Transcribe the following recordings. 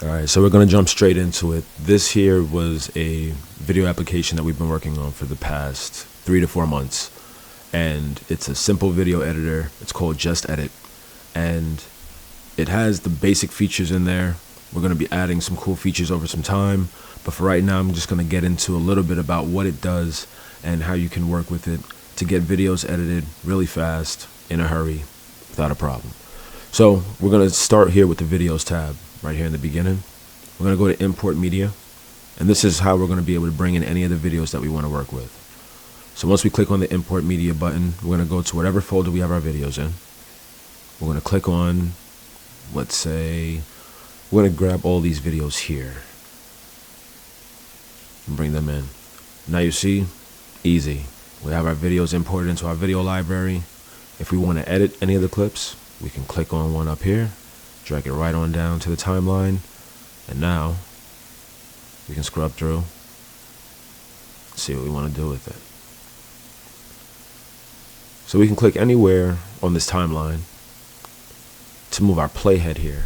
Alright, so we're going to jump straight into it. This here was a video application that we've been working on for the past 3 to 4 months. And it's a simple video editor. It's called JustEdit. And it has the basic features in there. We're going to be adding some cool features over some time. But for right now, I'm just going to get into a little bit about what it does and how you can work with it to get videos edited really fast, in a hurry, without a problem. So we're going to start here with the videos tab right here in the beginning. We're going to go to import media, and this is how we're going to be able to bring in any of the videos that we want to work with. So once we click on the import media button, we're going to go to whatever folder we have our videos in. We're going to click on, let's say, we're going to grab all these videos here and bring them in. Now you see, easy. We have our videos imported into our video library. If we want to edit any of the clips, we can click on one up here, drag it right on down to the timeline, and now we can scrub through, see what we want to do with it. So we can click anywhere on this timeline to move our playhead here.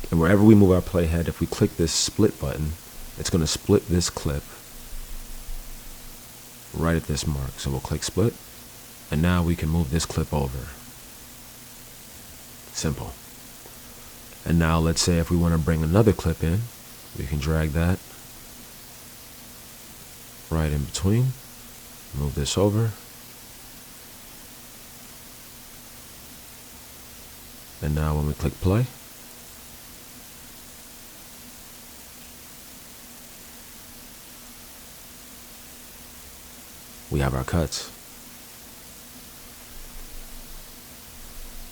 And wherever we move our playhead, if we click this split button, it's going to split this clip right at this mark. So we'll click split, and now we can move this clip over. Simple. And now let's say if we want to bring another clip in, we can drag that right in between, move this over, and now when we click play, we have our cuts.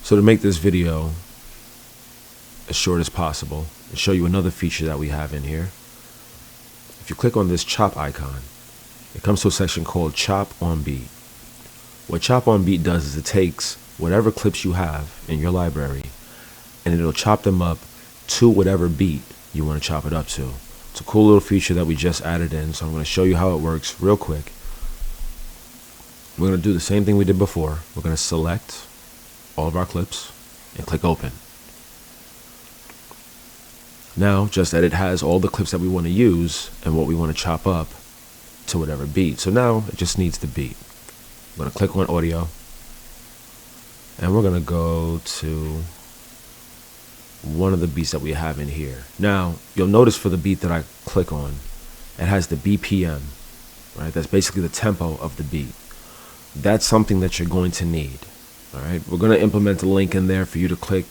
So to make this video as short as possible and show you another feature that we have in here, if you click on this chop icon, it comes to a section called Chop on Beat. What Chop on Beat does is it takes whatever clips you have in your library and it'll chop them up to whatever beat you want to chop it up to. It's a cool little feature that we just added in, so I'm going to show you how it works real quick. We're going to do the same thing we did before. We're going to select all of our clips and click open. Now JustEdit has all the clips that we want to use and what we want to chop up to whatever beat. So now it just needs the beat. I'm going to click on audio, and we're going to go to one of the beats that we have in here. Now you'll notice for the beat that I click on, it has the BPM, right? That's basically the tempo of the beat. That's something that you're going to need. All right, we're going to implement a link in there for you to click,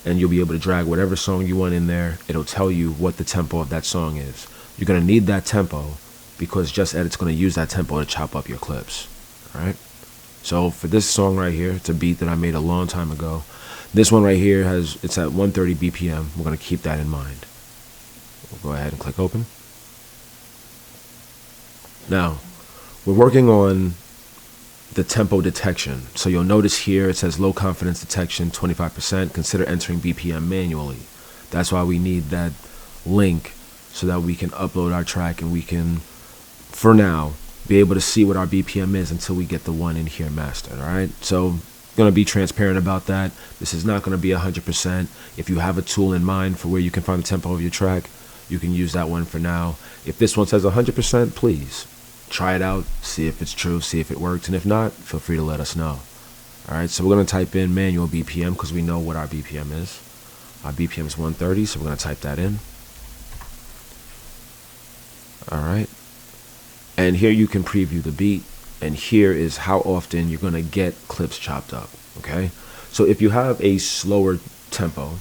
and you'll be able to drag whatever song you want in there. It'll tell you what the tempo of that song is. You're going to need that tempo because JustEdit's going to use that tempo to chop up your clips. All right, so for this song right here, it's a beat that I made a long time ago. This one right here it's at 130 BPM. We're going to keep that in mind. We'll go ahead and click open. Now we're working on the tempo detection. So you'll notice here it says low confidence detection 25%. Consider entering BPM manually. That's why we need that link so that we can upload our track and we can, for now, be able to see what our BPM is until we get the one in here mastered. All right, so going to be transparent about that. This is not going to be 100%. If you have a tool in mind for where you can find the tempo of your track, you can use that one for now. If this one says 100%, please try it out, see if it's true, see if it works, and if not, feel free to let us know. All right, so we're going to type in manual BPM because we know what our BPM is. Our BPM is 130, so we're going to type that in. All right, and here you can preview the beat, and here is how often you're going to get clips chopped up. Okay, so if you have a slower tempo,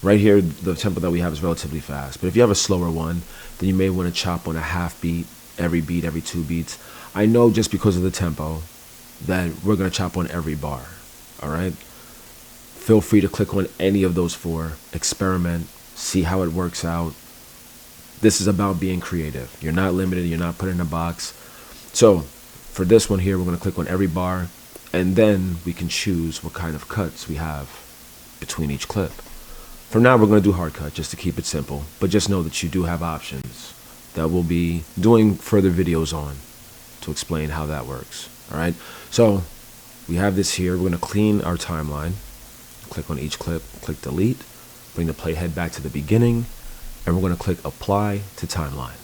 right here the tempo that we have is relatively fast, but if you have a slower one, then you may want to chop on a half beat, every 2 beats. I know just because of the tempo that we're going to chop on every bar. All right, feel free to click on any of those 4, experiment, see how it works out. This is about being creative. You're not limited, you're not put in a box. So for this one here, we're going to click on every bar, and then we can choose what kind of cuts we have between each clip. For now, we're going to do hard cut just to keep it simple, but just know that you do have options that we'll be doing further videos on to explain how that works. All right, so we have this here. We're going to clean our timeline, click on each clip, click delete, bring the playhead back to the beginning, and we're going to click Apply to Timeline.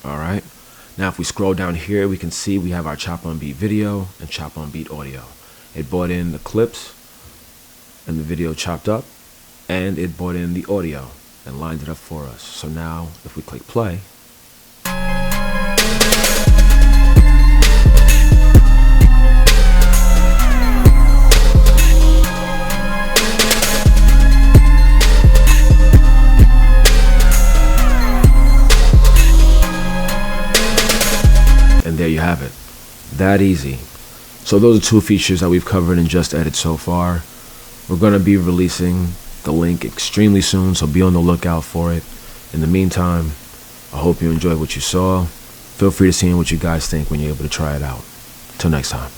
All right. Now, if we scroll down here, we can see we have our chop on beat video and chop on beat audio. It brought in the clips and the video chopped up, and it brought in the audio and lined it up for us. So now, if we click play, and there you have it. That easy. So those are two features that we've covered in JustEdit so far. We're going to be releasing the link extremely soon, so be on the lookout for it. In the meantime, I hope you enjoyed what you saw. Feel free to see what you guys think when you're able to try it out. Till next time.